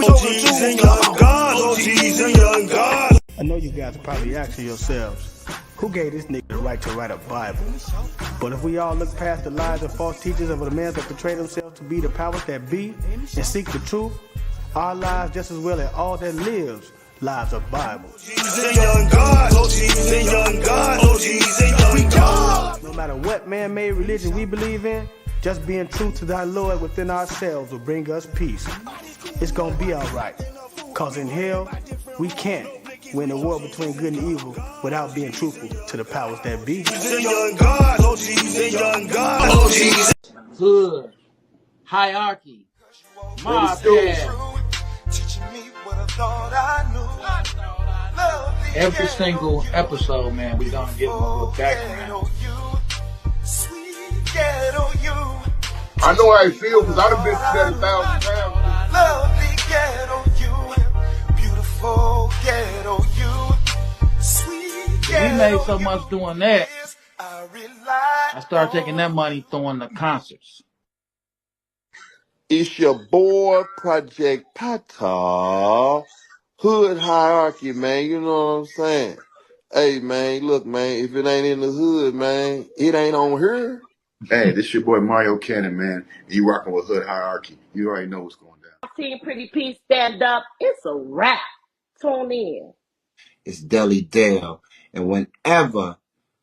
OGs and young gods, OGs and young gods. I know you guys are probably asking yourselves, who gave this nigga the right to write a Bible? But if we all look past the lies and false teachers of the men that portray themselves to be the powers that be and seek the truth, our lives just as well as all that lives, lives are Bible. OGs and young gods, OGs and young gods, OGs and young gods. No matter what man-made religion we believe in, just being true to thy Lord within ourselves will bring us peace. It's gonna be alright, cause in hell, we can't win the war between good and evil without being truthful to the powers that be. OGs and young gods, OGs and young gods, OGs. Hood, hierarchy, mob pad. Every single episode, man, we gonna give them a little background. I know how I feel because I've been through that 1,000 times. Lovely ghetto you, beautiful ghetto you, sweet ghetto. We made so much doing that. I started taking that money throwing the concerts. It's your boy, Project Pata. Hood hierarchy, man. You know what I'm saying? Hey, man, look, man, if it ain't in the hood, man, it ain't on here. Hey, this your boy Mario Cannon, man. You rocking with Hood Hierarchy. You already know what's going down. Team Pretty P stand up. It's a wrap. Tune in. It's Deli Dale. And whenever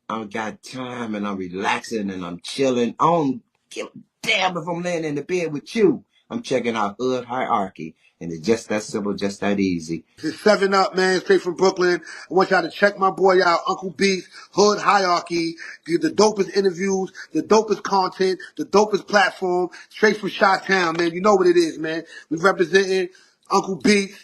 I got time and I'm relaxing and I'm chilling, I don't give a damn if I'm laying in the bed with you. I'm checking out Hood Hierarchy. And it's just that simple, just that easy. It's 7 Up, man, straight from Brooklyn. I want y'all to check my boy out, Uncle Beast, Hood Hierarchy. Get the dopest interviews, the dopest content, the dopest platform, straight from Chi-Town, man. You know what it is, man. We representing Uncle Beast,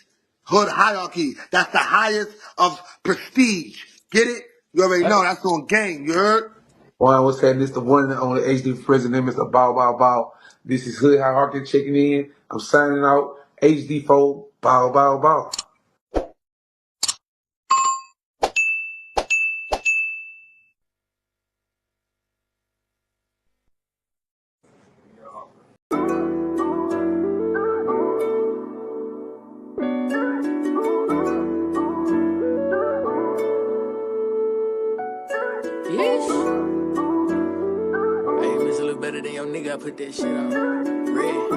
Hood Hierarchy. That's the highest of prestige. Get it? You already know, that's on game, you heard? Well, I was saying this the one and only HD president, Mr. Bow Bow Bow. This is Hood Hierarchy checking in. I'm signing out. HD4, bow, bow, bow. Hey, it's a little better than your nigga. I put that shit on. Red.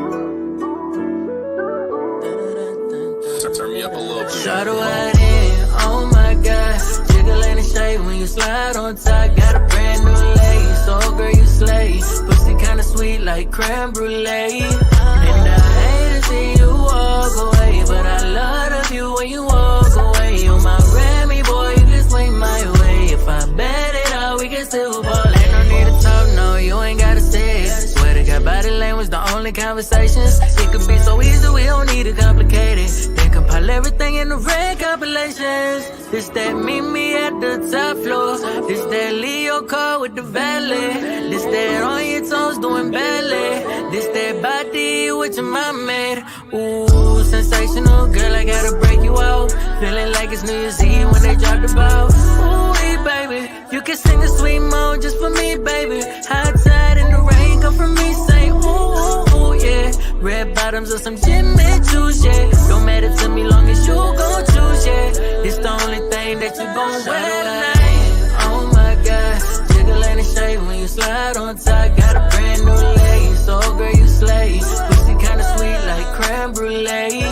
Turn me up a little bit. Shot wide in, oh my god. Jiggle in the shade when you slide on top. Got a brand new lace, oh girl you slay. Pussy kinda sweet like creme brulee. And I hate to see you walk away, but I love you when you walk away. You're my Grammy boy, you can swing my way. If I bet it all, we can still ball. Ain't no need to talk, no, you ain't gotta say it. Swear to God, body language, the only conversations. It could be so easy, we don't need to complicate it. Compile everything in the red compilations. This that meet me at the top floor. This that Leo car with the valet. This that on your toes doing ballet. This that body with your mom made. Ooh, sensational girl, I gotta break you out. Feeling like it's New Year's Eve when they drop the ball. Ooh, hey, baby, you can sing a sweet moan just for me, baby. High tide in the rain come from me, say ooh, ooh, ooh, yeah. Red bottoms or some Jimmy Choo's, yeah. Don't matter to me long as you gon' choose, yeah. It's the only thing that you gon' wear tonight. Oh my god, jiggle in the shade when you slide on top. Got a brand new lace, oh girl you slay. Pussy kinda sweet like creme brulee.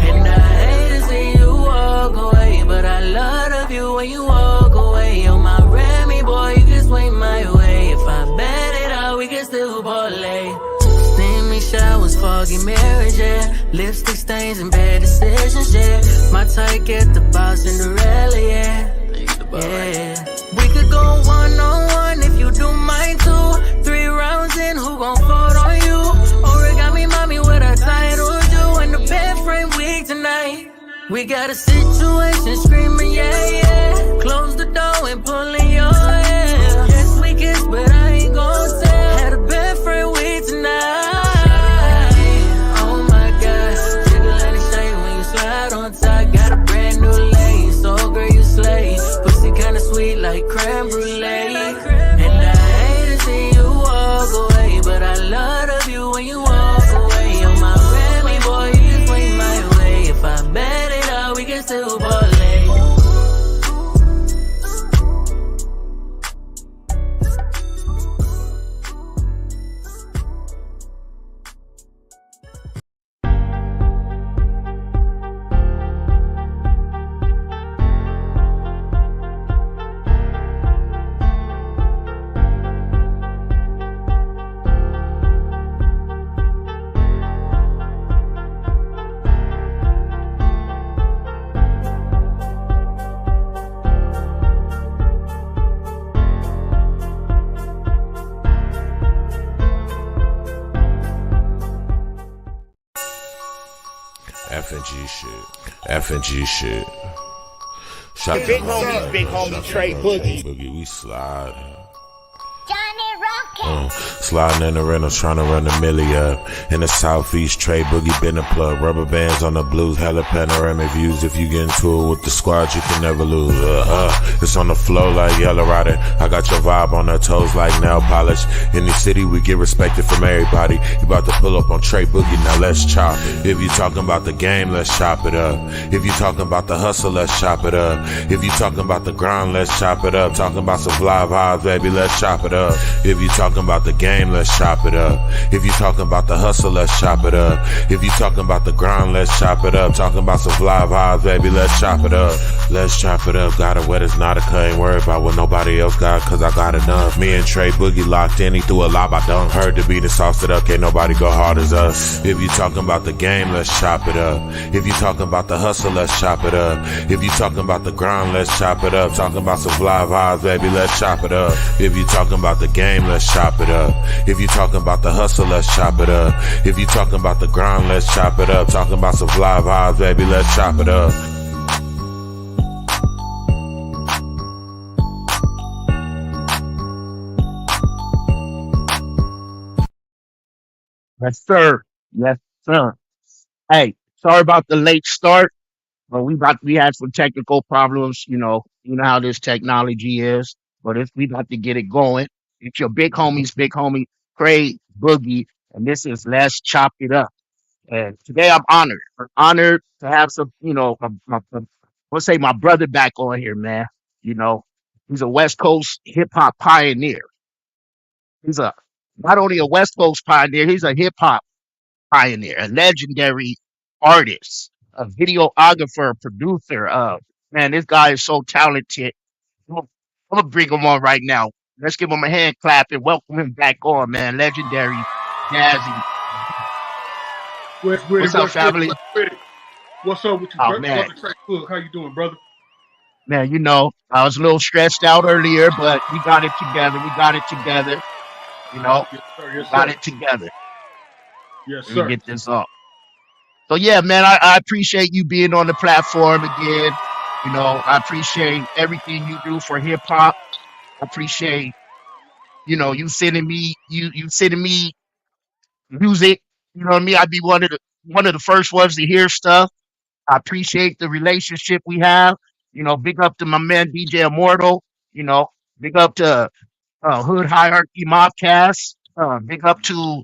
And I hate to see you walk away, but I love you when you walk away. You're my Grammy boy, you can swing my way. If I bet it all, we can still parlay. Showers, foggy mirrors, yeah. Lipstick stains and bad decisions, yeah. My type get the boss Cinderella, yeah. Yeah. We could go one-on-one if you do mine too. 3 rounds in, who gon' fold on you? Origami mommy with a title do. In the bed frame week tonight. We got a situation screaming, yeah, yeah. Close the door and pulling your hair. Yes, we kiss, but I ain't gon' tell. Had a bed frame week tonight. Like creme brulee. And I hate to see you walk away, but I love you when you walk away. You're my Grammy boy, you can swing my way. F&G shit. F&G shit. Shout Big homie Trey Boogie. We slide. Sliding in the rentals, trying to run the millie up. In the southeast, Trey Boogie been a plug. Rubber bands on the blues, hella panoramic views. If you get into it with the squad, you can never lose. It's on the flow like Yellow Rider. I got your vibe on the toes like nail polish. In the city, we get respected from everybody. You about to pull up on Trey Boogie, now let's chop. If you talking about the game, let's chop it up. If you talking about the hustle, let's chop it up. If you talking about the grind, let's chop it up. Talking about some fly vibes, baby, let's chop it up. If you talking about the game, let's chop it up. If you talking about the hustle, let's chop it up. If you talking about the grind, let's chop it up. Talking about some fly vibes, baby, let's chop it up. Let's chop it up. Got it wet, it's not a cut. Ain't worried about what nobody else got, cause I got enough. Me and Trey Boogie locked in, he threw a lob, I dunk. Heard the beat and sauced it up, can't nobody go hard as us. If you talking about the game, let's chop it up. If you talking about the hustle, let's chop it up. If you talking about the grind, let's chop it up. Talking about some fly vibes, baby, let's chop it up. If you talking about the game, let's chop it up. If you talking about the hustle, let's chop it up. If you talking about the grind, let's chop it up. Talking about some fly vibes, baby, let's chop it up. Yes, sir. Yes, sir. Hey, sorry about the late start, but we had some technical problems. You know how this technology is, but we got to get it going. It's your big homie, Craig Boogie, and this is Let's Chop It Up. And today I'm honored. I'm honored to have some, let's say my brother back on here, man. You know, he's a West Coast hip hop pioneer. He's a not only a West Coast pioneer, he's a hip hop pioneer, a legendary artist, a videographer, producer. Man, this guy is so talented. I'm gonna bring him on right now. Let's give him a hand clap and welcome him back on, man. Legendary Dazzie. What's up, family? What's up with you, Oh man, brother Trey Book? How you doing, brother? man, I was a little stressed out earlier, but we got it together. We got it together. Yes, sir. Yes, Got sir. it together. Yes, Let me sir. get this up. So yeah, man, I appreciate you being on the platform again. I appreciate everything you do for hip hop. I appreciate, you sending me you sending me music. You know what I mean? I'd be one of the first ones to hear stuff. I appreciate the relationship we have. Big up to my man DJ Immortal. You know, big up to Hood Hierarchy Mobcast. Big up to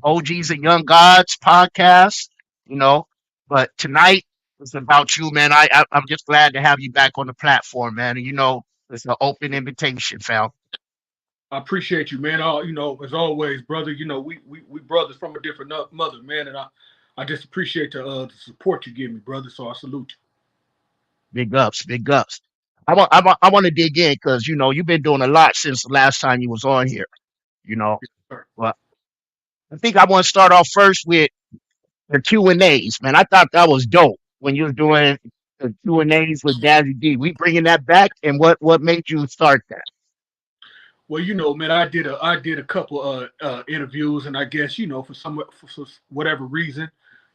OGs and Young Gods podcast. You know, but tonight it's about you, man. I'm just glad to have you back on the platform, man. And it's an open invitation, fam. I appreciate you, man. As always, brother. We brothers from a different mother, man, and I just appreciate the support you give me, brother. So I salute you. Big ups, big ups. I want to dig in because you've been doing a lot since the last time you was on here. You know, Yes, sir. but I think I want to start off first with the Q&As, man. I thought that was dope when you was doing the Q&As with Dazzie D. We bringing that back, and what made you start that? Well, man, I did a couple interviews, and I guess for whatever reason,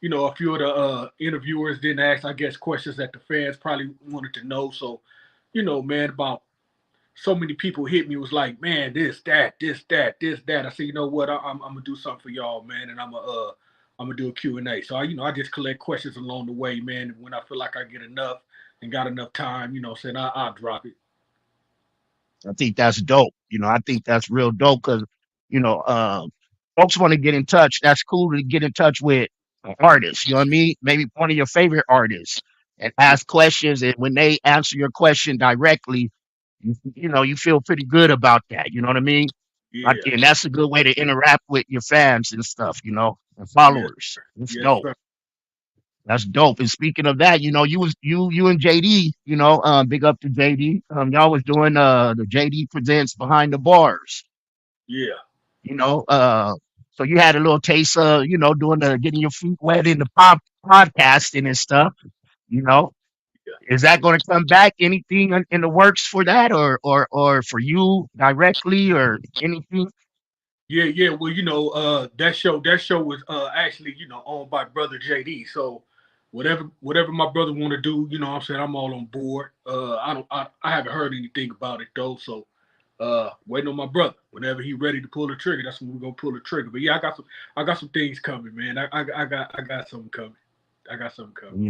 a few of the interviewers didn't ask, I guess, questions that the fans probably wanted to know. So, man, about so many people hit me was like, man, this, that, this, that, this, that. I said, you know what, I'm gonna do something for y'all, man, and I'm gonna do a Q&A. So I just collect questions along the way, man. And when I feel like I get enough and got enough time, saying I'll drop it. I think that's dope. I think that's real dope because, you know, um, folks want to get in touch. That's cool to get in touch with an artist. You know what I mean? Maybe one of your favorite artists and ask questions. And when they answer your question directly, you feel pretty good about that. You know what I mean? Yeah, And that's a good way to interact with your fans and stuff, and yes, followers. It's yes, dope. sir. That's dope. And speaking of that, you and JD, big up to JD. Y'all was doing the JD presents behind the bars, Yeah, you know. So you had a little taste of, doing the getting your feet wet in the podcasting and stuff, you know. yeah. Is that going to come back? Anything in the works for that, or for you directly, or anything? Yeah, yeah. Well, that show was actually, owned by brother JD. So whatever my brother want to do, what I'm saying, I'm all on board. I haven't heard anything about it though. So waiting on my brother. Whenever he ready to pull the trigger, that's when we're gonna pull the trigger. But yeah, I got some things coming, man. I got something coming. I got something coming.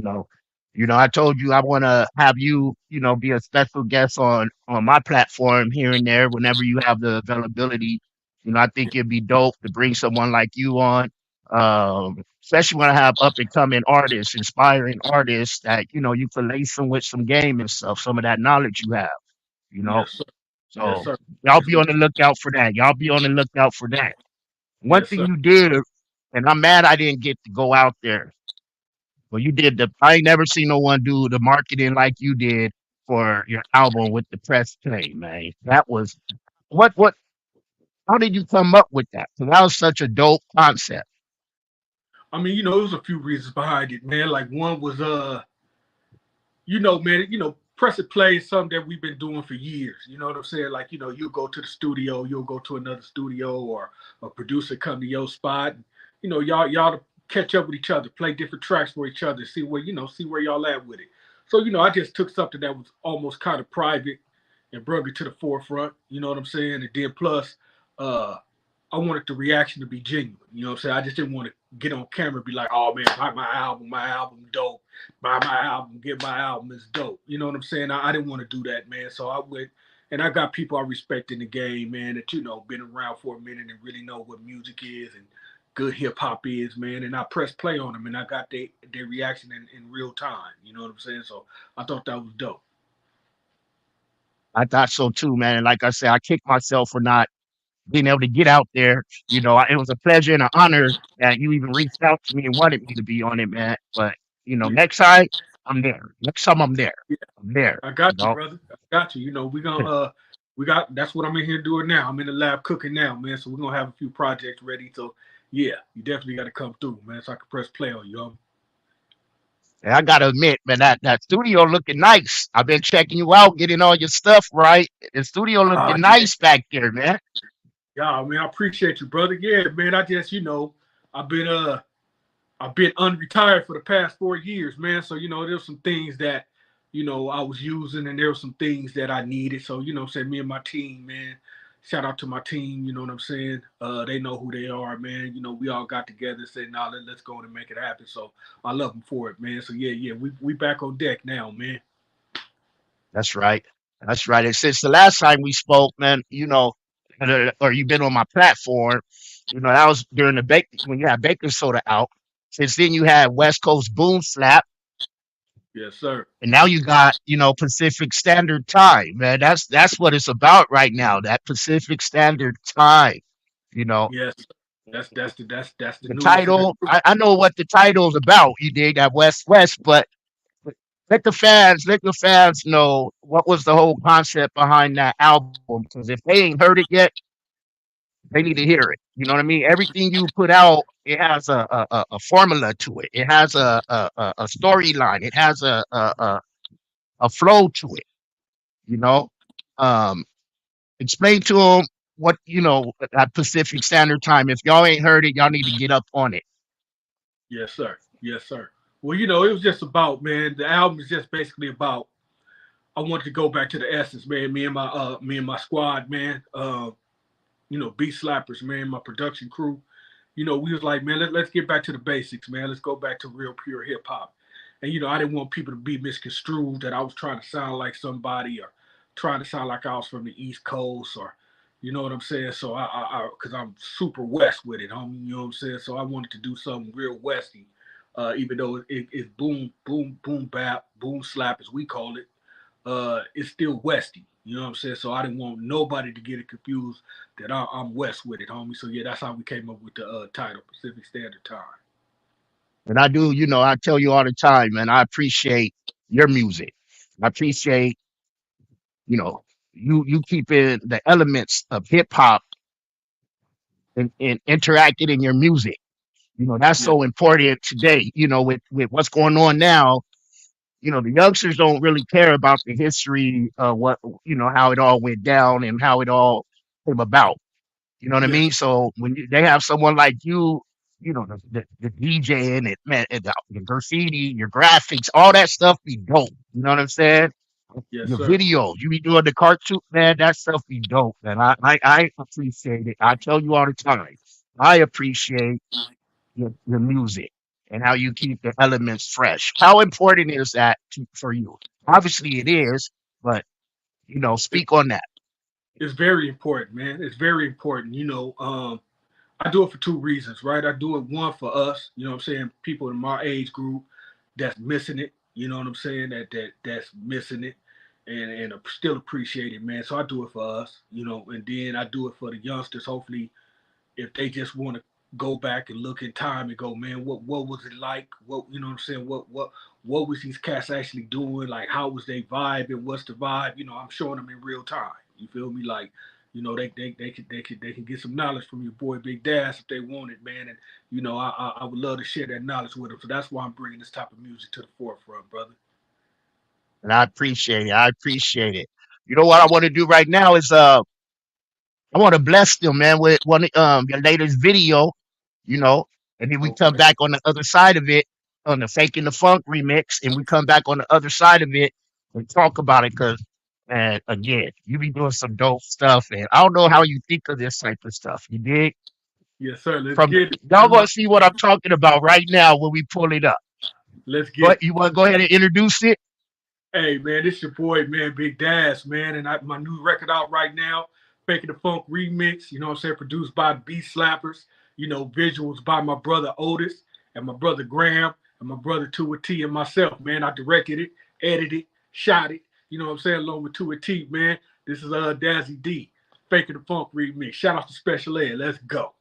You know, I told you I want to have you, be a special guest on my platform here and there whenever you have the availability. I think it'd be dope to bring someone like you on, especially when I have up and coming artists, inspiring artists that you can lace them with some game and stuff, some of that knowledge you have. You know, Yes, sir. Yes, so sir. y'all Yes, be sir. on the lookout for that. Y'all be on the lookout for that. One Yes, thing sir. you did, and I'm mad I didn't get to go out there. Well, you did I ain't never seen no one do the marketing like you did for your album with the press play, man. That was what, how did you come up with that? 'Cause that was such a dope concept. I mean, there was a few reasons behind it, man. Like one was man, press and play is something that we've been doing for years. You know what I'm saying? Like, you'll go to the studio, you'll go to another studio, or a producer come to your spot. And, y'all to catch up with each other, play different tracks for each other, see where y'all at with it. So, I just took something that was almost kind of private and brought it to the forefront. You know what I'm saying? And then plus, uh, I wanted the reaction to be genuine. You know what I'm saying? I just didn't want to get on camera and be like, oh man, buy my album dope. Buy my album, get my album, it's dope. You know what I'm saying? I didn't want to do that, man. So I went and I got people I respect in the game, man, that, been around for a minute and really know what music is and good hip hop is, man. And I pressed play on them and I got their reaction in real time. You know what I'm saying? So I thought that was dope. I thought so too, man. And like I said, I kicked myself for not being able to get out there. It was a pleasure and an honor that you even reached out to me and wanted me to be on it, man. But Yeah. next time I'm there. Next time I'm there. Yeah. I'm there. I got you, brother. I got you. We got that's what I'm in here doing now. I'm in the lab cooking now, man. So we're gonna have a few projects ready. So yeah, you definitely gotta come through, man, so I can press play on you. And I gotta admit, man, that studio looking nice. I've been checking you out, getting all your stuff right. The studio Ah, looking yeah. nice back there, man. Yeah, I mean, I appreciate you, brother. Yeah, man. I just, I've been I've been unretired for the past 4 years, man. So, there's some things that, I was using and there were some things that I needed. So, what I'm saying, me and my team, man. Shout out to my team, you know what I'm saying? They know who they are, man. We all got together and said, nah, let's go and make it happen. So I love them for it, man. So yeah, we back on deck now, man. That's right. That's right. And since the last time we spoke, man, or you've been on my platform, that was during when you had baking soda out. Since then you had West Coast Boom Slap, Yes, sir. and now you got, Pacific Standard Time, man. That's what it's about right now. That Pacific Standard Time, you know. Yes, that's the The newest of the title, new. I know what the title's about. You dig that West West, but let the fans know what was the whole concept behind that album. Because if they ain't heard it yet, they need to hear it. You know what I mean? Everything you put out, it has a formula to it. It has a storyline. It has a flow to it. You know, um, explain to them what at Pacific Standard Time. If y'all ain't heard it, y'all need to get up on it. Yes, sir. Yes, sir. Well, it was just about, man. The album is just basically about. I wanted to go back to the essence, man. Me and my squad, man. Beat slappers, man. My production crew. We was like, man, let's get back to the basics, man. Let's go back to real pure hip hop. And I didn't want people to be misconstrued that I was trying to sound like somebody or trying to sound like I was from the East Coast or, you know what I'm saying. So because I'm super West with it, homie. You know what I'm saying. So I wanted to do something real Westy, even though it's boom, boom, boom, bap, boom, slap as we call it. It's still Westy. You know what I'm saying? So I didn't want nobody to get it confused that I'm West with it, homie. So yeah, that's how we came up with the title, Pacific Standard Time. And I do, I tell you all the time, man, I appreciate your music. I appreciate, you know, you keeping the elements of hip hop and interacting in your music. That's Yeah, so important today, with what's going on now. The youngsters don't really care about the history of how it all went down and how it all came about. You know what I Yes, mean? So when they have someone like you, the DJ and it, man, and the graffiti, your graphics, all that stuff be dope. You know what I'm saying? yes, Your sir. videos, you be doing the cartoon, man, that stuff be dope, man. I appreciate it. I tell you all the time, I appreciate your music and how you keep the elements fresh. How important is that for you? Obviously it is, but It, speak on that. it's very important, man. It's very important. I do it for two reasons, right? I do it one for us, you know what I'm saying, people in my age group that's missing it, you know what I'm saying, that's missing it and still appreciate it, man. So I do it for us, and then I do it for the youngsters, hopefully, if they just want to go back and look in time and go, man, what was it like? What you know what I'm saying? What was these cats actually doing? Like how was they vibing? What's the vibe? I'm showing them in real time. You feel me? Like, they can get some knowledge from your boy Big Dash if they want it, man. And I would love to share that knowledge with them. So that's why I'm bringing this type of music to the forefront, brother. And I appreciate it. I appreciate it. You know what I want to do right now is I want to bless them, man, with one your latest video, you know, and then we come Okay. back on the other side of it on the Faking the Funk remix, and we come back on the other side of it and talk about it because, man, again, you be doing some dope stuff, and I don't know how you think of this type of stuff. You dig? Yes, sir. Let's From get it. y'all gonna see what I'm talking about right now when we pull it up. Let's get But it. you want to go ahead and introduce it? Hey man, this your boy, man, Big Dash, man, and my new record out right now, Faking the Funk remix. You know what I'm saying? Produced by Beat Slappers. Visuals by my brother Otis and my brother Graham and my brother Tua T and myself, man. I directed it, edited, shot it. You know what I'm saying? Along with Tua T, man. This is Dazzie Dee, Faking the Funk remix. Shout out to Special Ed. Let's go.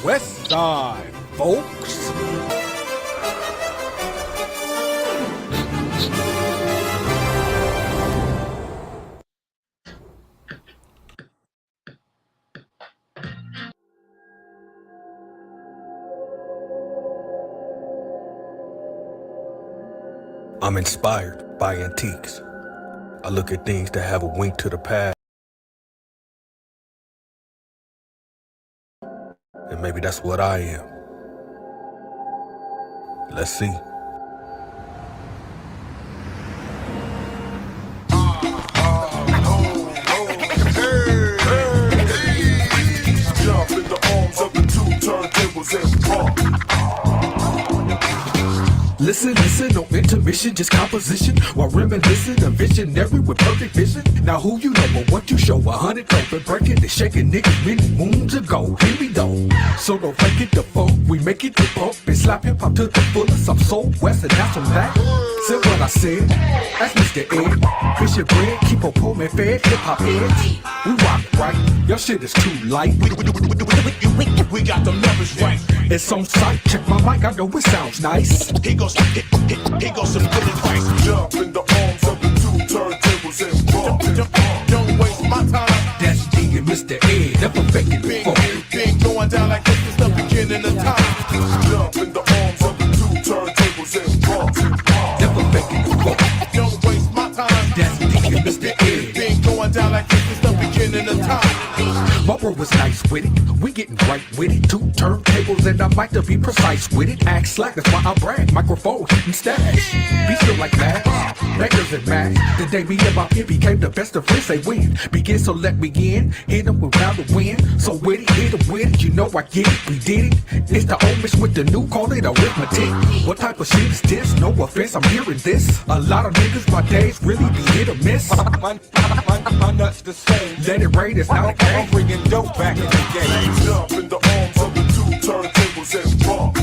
West side, folks. I'm inspired by antiques. I look at things that have a wink to the past. And maybe that's what I am. Let's see. Jump in the arms of the two turntables and rock. Listen, no intermission, just composition. While reminiscing, a visionary with perfect vision. Now who you know, but what you show, 100 open, breaking and shaking niggas many moons ago. Here we go. So don't fake it the funk, we make it the pump and slap hip hop to the fullest. I'm so west and that's on that. Said what I said, that's Mr. Ed. Fish your bread, keep on pulling fed, hip hop heads. We rock right, your shit is too light. We got the numbers right. It's on sight, check my mic, I know it sounds nice. He goes some good advice. Jump in the arms of the two turntables and rock. Don't waste my time. That's D and Mr. Ed, never faking the funk. Been going down like this is the beginning of time. Jump in the arms of the two turntables and rock. Never faking the funk. Don't waste my time. That's D and Mr. Ed. Been going down like this is the beginning of time. My bro was nice with it, we getting right with it. Two turntables and I like to be precise with it. Act slack, that's why I brag. Microphone hitting stash. Beats feel like math, bangers and math. The day me and my pimp became the best of friends, they win. Begin, so let me in. Hit them without the win. So with it, hit them with it. You know I get it, we did it. It's the old miss with the new, call it arithmetic. What type of shit is this? No offense, I'm hearing this. A lot of niggas, my days really be hit or miss. My nuts the same. Let it rain, it's not a game. Bringing dope back in the game. Jump in the arms of the two turntables and rock.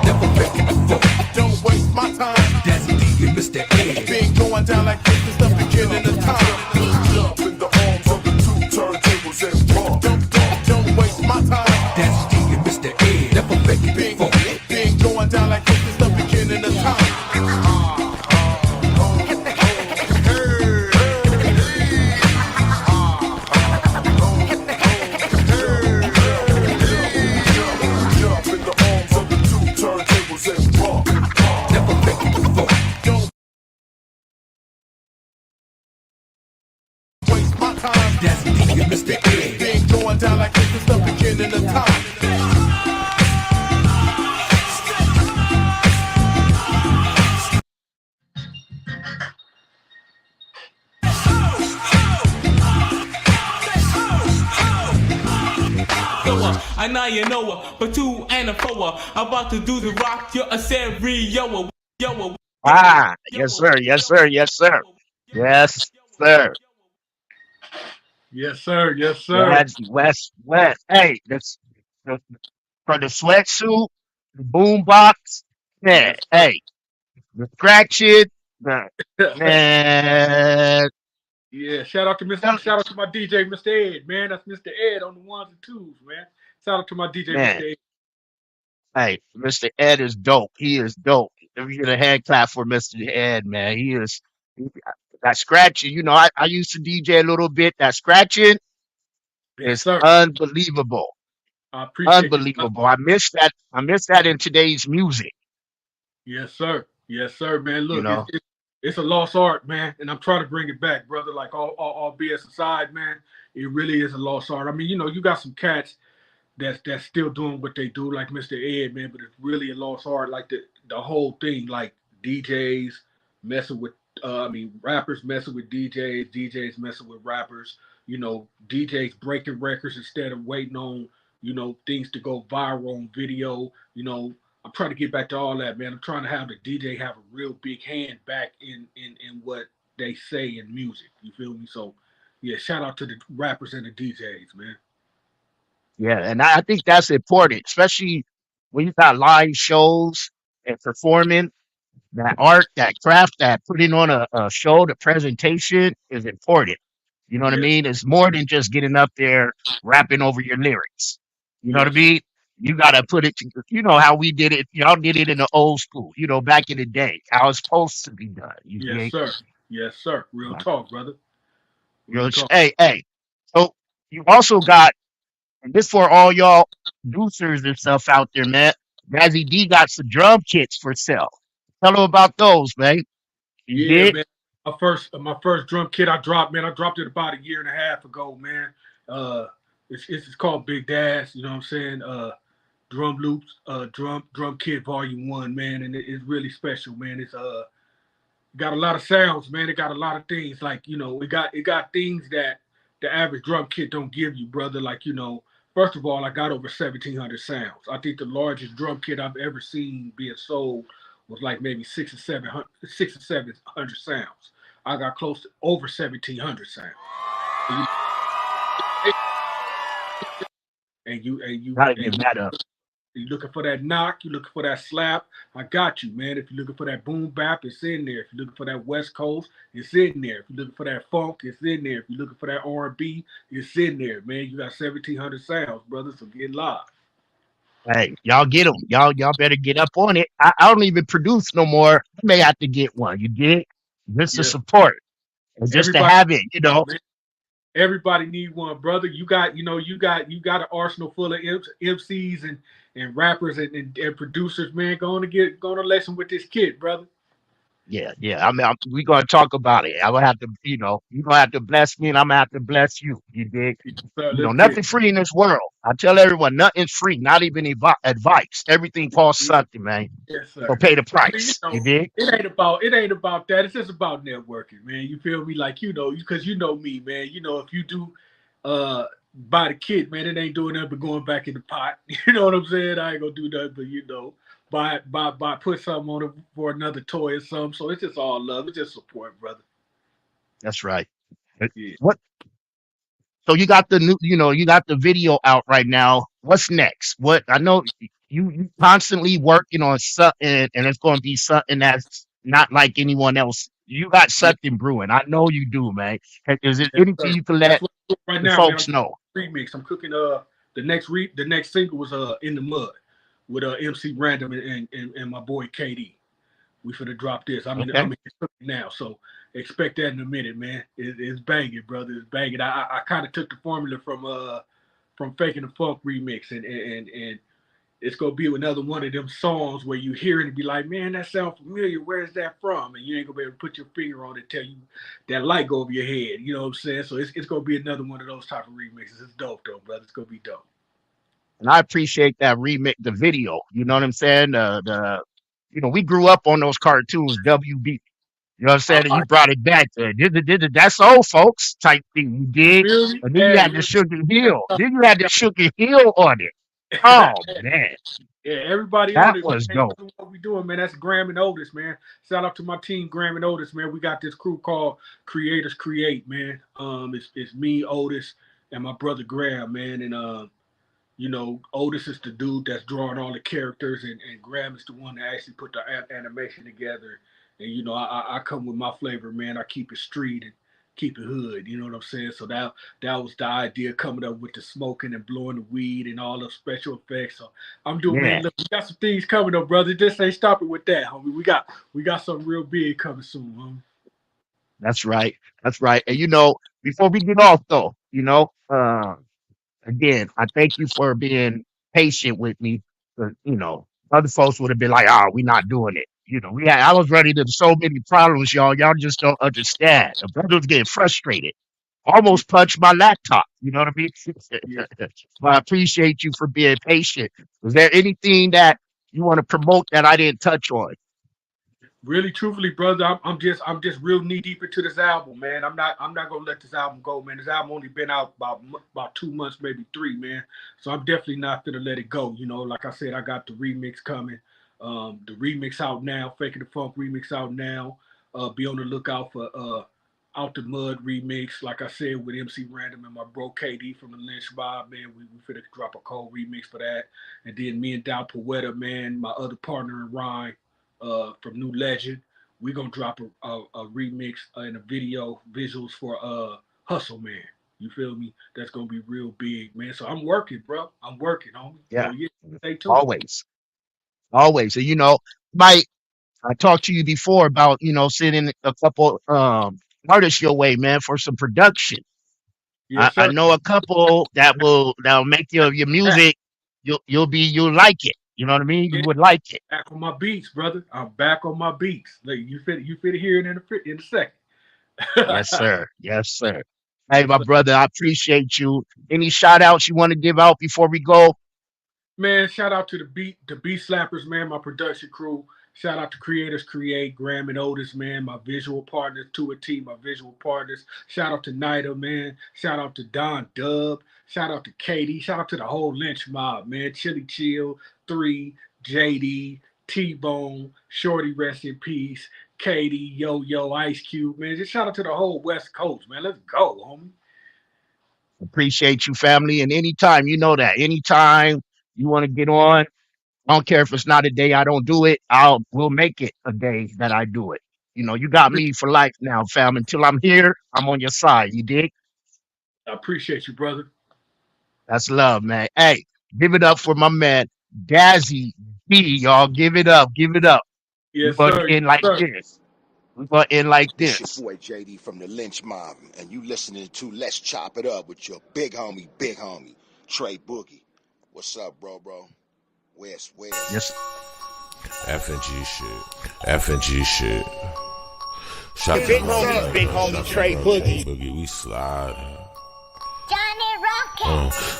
Never faking the funk. Don't waste my time. That's D and Mr. Ed. Been going down like this is the beginning of time. Jump in the arms of the two turntables and rock. Don't waste my time. That's D and Mr. Ed. Never faking the funk. Been going down like this is the beginning of time. yo. I know you know her, but two and a four. About to do the rock, you're a stereo. Yo. Ah, yes, sir. Yes, sir. Yes, sir. Yes, sir. Yes, sir. Yes, sir. That's West. Hey, that's the, for the sweatsuit, the boom box. Yeah. Yes, sir. Hey, the scratching. The man. Yeah, shout out to my DJ, Mr. Ed, man. That's Mr. Ed on the ones and twos, man. Shout out to my DJ, Man. Mr. Ed. Hey, Mr. Ed is dope. He is dope. Let me get a hand clap for Mr. Ed, man. That scratching, I used to DJ a little bit. That scratching Yes, is sir. unbelievable. I appreciate you. Unbelievable. I miss that. I miss that in today's music, Yes, sir. Yes, sir, man. you Look, know. it's a lost art, man, and I'm trying to bring it back, brother. Like all BS aside, man, it really is a lost art. I mean, you got some cats that's still doing what they do, like Mr. Ed, man. But it's really a lost art, like the whole thing, like DJs messing with, rappers messing with DJs, DJs messing with rappers. DJs breaking records instead of waiting on things to go viral on video. I'm trying to get back to all that, man. I'm trying to have the DJ have a real big hand back in what they say in music. You feel me? So, yeah, shout out to the rappers and the DJs, man. Yeah, and I think that's important, especially when you got live shows and performing. That art, that craft, that putting on a show, the presentation is important. You know what I Yes, mean? It's more than just getting up there rapping over your lyrics. You know what I yes, mean? You gotta put it. You know how we did it. Y'all did it in the old school. Back in the day, how it's supposed to be done. You yes, dig? sir. Yes, sir. Real talk, brother. Real talk. Hey. So you also got, and this for all y'all producers and stuff out there, man. Dazzie D got some drum kits for sale. Tell them about those, man. You Yeah, did? man. My first drum kit I dropped, man. I dropped it about a year and a half ago, man. Uh, it's called Big Dash. You know what I'm saying? Drum loops, drum kit volume one, man, and it's really special, man. It's got a lot of sounds, man. It got a lot of things like it got things that the average drum kit don't give you, brother. Like first of all, I got over 1,700 sounds. I think the largest drum kit I've ever seen being sold was like maybe 600 or 700 sounds. I got close to over 1,700 sounds. And you and you Gotta and give that up. you're looking for that knock, you're looking for that slap. I got you, man. If you're looking for that boom bap, it's in there. If you're looking for that West Coast, it's in there. If you're looking for that funk, it's in there. If you're looking for that R&B, it's in there, man. You got 1,700 sounds, brother. So get live. Hey, y'all get them. Y'all better get up on it. I don't even produce no more. I may have to get one. You get just to Yes, support and just to everybody, have it. man, everybody need one, brother. You got an arsenal full of MCs and rappers and producers, man. Going to lesson with this kid, brother. Yeah. I mean, we gonna talk about it. I will have to, you gonna have to bless me, and I'm gonna have to bless you. You dig? Yes, sir, let's get Nothing it. free in this world. I tell everyone, nothing's free. Not even advice. Everything costs something, man. Yes, So sir. pay the I mean, price. You dig? it ain't about that. It's just about networking, man. You feel me? Like because you know me, man. If you do buy the kit, man, it ain't doing nothing but going back in the pot. You know what I'm saying? I ain't gonna do nothing but buy put something on it for another toy or something. So it's just all love. It's just support, brother. That's right. Yeah. What So you got the new, you got the video out right now. What's next? What I know you constantly working on something, and it's going to be something that's not like anyone else. You got Yeah. something brewing. I know you do, man. Is it Yes, anything sir. you can That's let what I'm doing right the now, man. I'm folks cooking know? a remix. I'm cooking the next single was In the Mud with MC Random and my boy KD. We finna drop this. Okay, I'm in cooking now, so expect that in a minute, man. It's banging, brother. It's banging. I kind of took the formula from Faking the Funk remix, and it's gonna be another one of them songs where you hear it and be like, man, that sounds familiar. Where is that from? And you ain't gonna be able to put your finger on it and tell you that light go over your head. You know what I'm saying? So it's gonna be another one of those type of remixes. It's dope though, brother. It's gonna be dope. and I appreciate that remix, the video. You know what I'm saying? We grew up on those cartoons, WB. You know what I'm All saying? And you right. brought it back to that's old folks type thing you You did. feel me? And then you Hey, had the look, sugar hill. Then you had the sugar hill on it. Oh man, yeah, everybody on that it, man. was Hey, dope. look what we doing, man. That's Graham and Otis, man. Shout out to my team, Graham and Otis, man. We got this crew called Creators Create, man. It's me, Otis, and my brother Graham, man. And Otis is the dude that's drawing all the characters, and Graham is the one that actually put the animation together. And I come with my flavor, man. I keep it street and keep it hood. You know what I'm saying? So that was the idea, coming up with the smoking and blowing the weed and all the special effects. So I'm doing, man. Yeah, Look, we got some things coming up, brother. Just ain't stopping with that, homie. We got something real big coming soon, homie. that's right. That's right. And before we get off though, again, I thank you for being patient with me. 'Cause, other folks would have been like, "Oh, we're not doing it." I was ready to so many problems, y'all. Y'all just don't understand. The brother was getting frustrated. Almost punched my laptop. You know what I mean? Yeah. But I appreciate you for being patient. Was there anything that you want to promote that I didn't touch on? Really, truthfully, brother, I'm just real knee deep into this album, man. I'm not gonna let this album go, man. This album only been out about 2 months, maybe three, man. So I'm definitely not gonna let it go. Like I said, I got the remix coming. The remix out now, Faking the Funk remix out now. Be on the lookout for Out the Mud remix. Like I said, with MC Random and my bro KD from the Lench Mob, man. We finna drop a cold remix for that. And then me and Dow Poeta, man, my other partner in rhyme, from New Legend. We're gonna drop a remix and a video visuals for Hustle Man. You feel me? That's gonna be real big, man. So I'm working, bro. I'm working, homie. Yeah, So yeah, stay tuned. always, always. And Mike, I talked to you before about sending a couple artists your way, man, for some production. I, Yes, I sir. know a couple that'll make your music. You'll like it. You know what I mean? You Yeah, would like it. back on my beats, brother. I'm back on my beats. Like you fit hear it in a second. Yes, sir. Yes, sir. Hey, my brother, I appreciate you. Any shout outs you want to give out before we go? Man, shout out to the beat slappers, man, my production crew. Shout out to Creators Create, Graham and Otis, man, my visual partners, to a team, my visual partners. Shout out to Nida, man. Shout out to Don Dub. Shout out to Katie. Shout out to the whole Lynch mob, man. Chili Chill, 3, JD, T-Bone, Shorty, rest in peace, Katie, Yo, Ice Cube, man. Just shout out to the whole West Coast, man. Let's go, homie. Appreciate you, family. And anytime, anytime you want to get on, I don't care if it's not a day I don't do it. We'll make it a day that I do it. You got me for life now, fam. Until I'm here, I'm on your side. You dig? I appreciate you, brother. That's love, man. Hey, give it up for my man, Dazzie Dee, y'all. Give it up. Give it up. We're Yes, going sir. to Yes, end like sir. this. We're going to end like This your this. boy JD from the Lynch Mob, and you listening to Let's Chop It Up with your big homie, Trey Boogie. What's up, bro? West. Yes. F and G shit. F and G shit. Shout Big homie, Trey Boogie. We slide.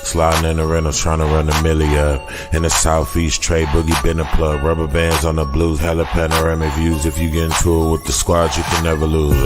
Sliding in the rentals, trying to run the milli up. In the southeast, Trey Boogie been a plug. Rubber bands on the blues, hella panoramic views. If you get into it with the squad, you can never lose.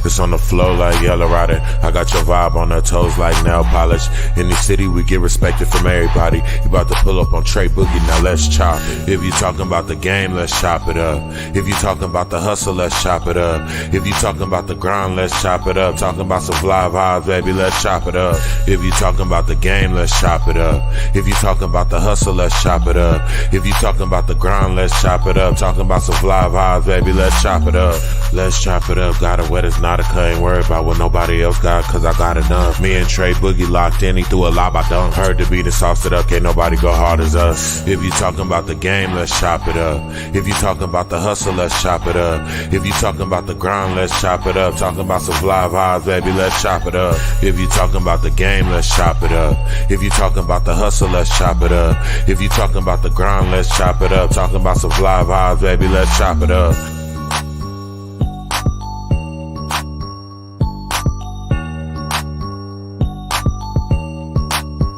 It's on the flow like Yellow Rider. I got your vibe on her toes like nail polish. In the city, we get respected from everybody. You about to pull up on Trey Boogie, now let's chop it. If you talking about the game, let's chop it up. If you talking about the hustle, let's chop it up. If you talking about the grind, let's chop it up. Talking about some fly vibes, baby, let's chop it up. If you talking about the game, let's chop it up. If you talking about the hustle, let's chop it up. If you talking about the grind, let's chop it up. Talking about some fly vibes, baby, let's chop it up. Let's chop it up. Got it wet, it's not a cut. Ain't worried about what nobody else got, cause I got enough. Me and Trey Boogie locked in, he threw a lob, I dunk. Heard the beat and sauced it up, can't nobody go hard as us. If you talking about the game, let's chop it up. If you talking about the hustle, let's chop it up. If you talking about the grind, let's chop it up. Talking about some fly vibes, baby, let's chop it up. If you talking about the game, let's chop it up. If you talking about the hustle, let's chop it up. If you talking about the grind, let's chop it up. Talking about some fly vibes, baby, let's chop it up.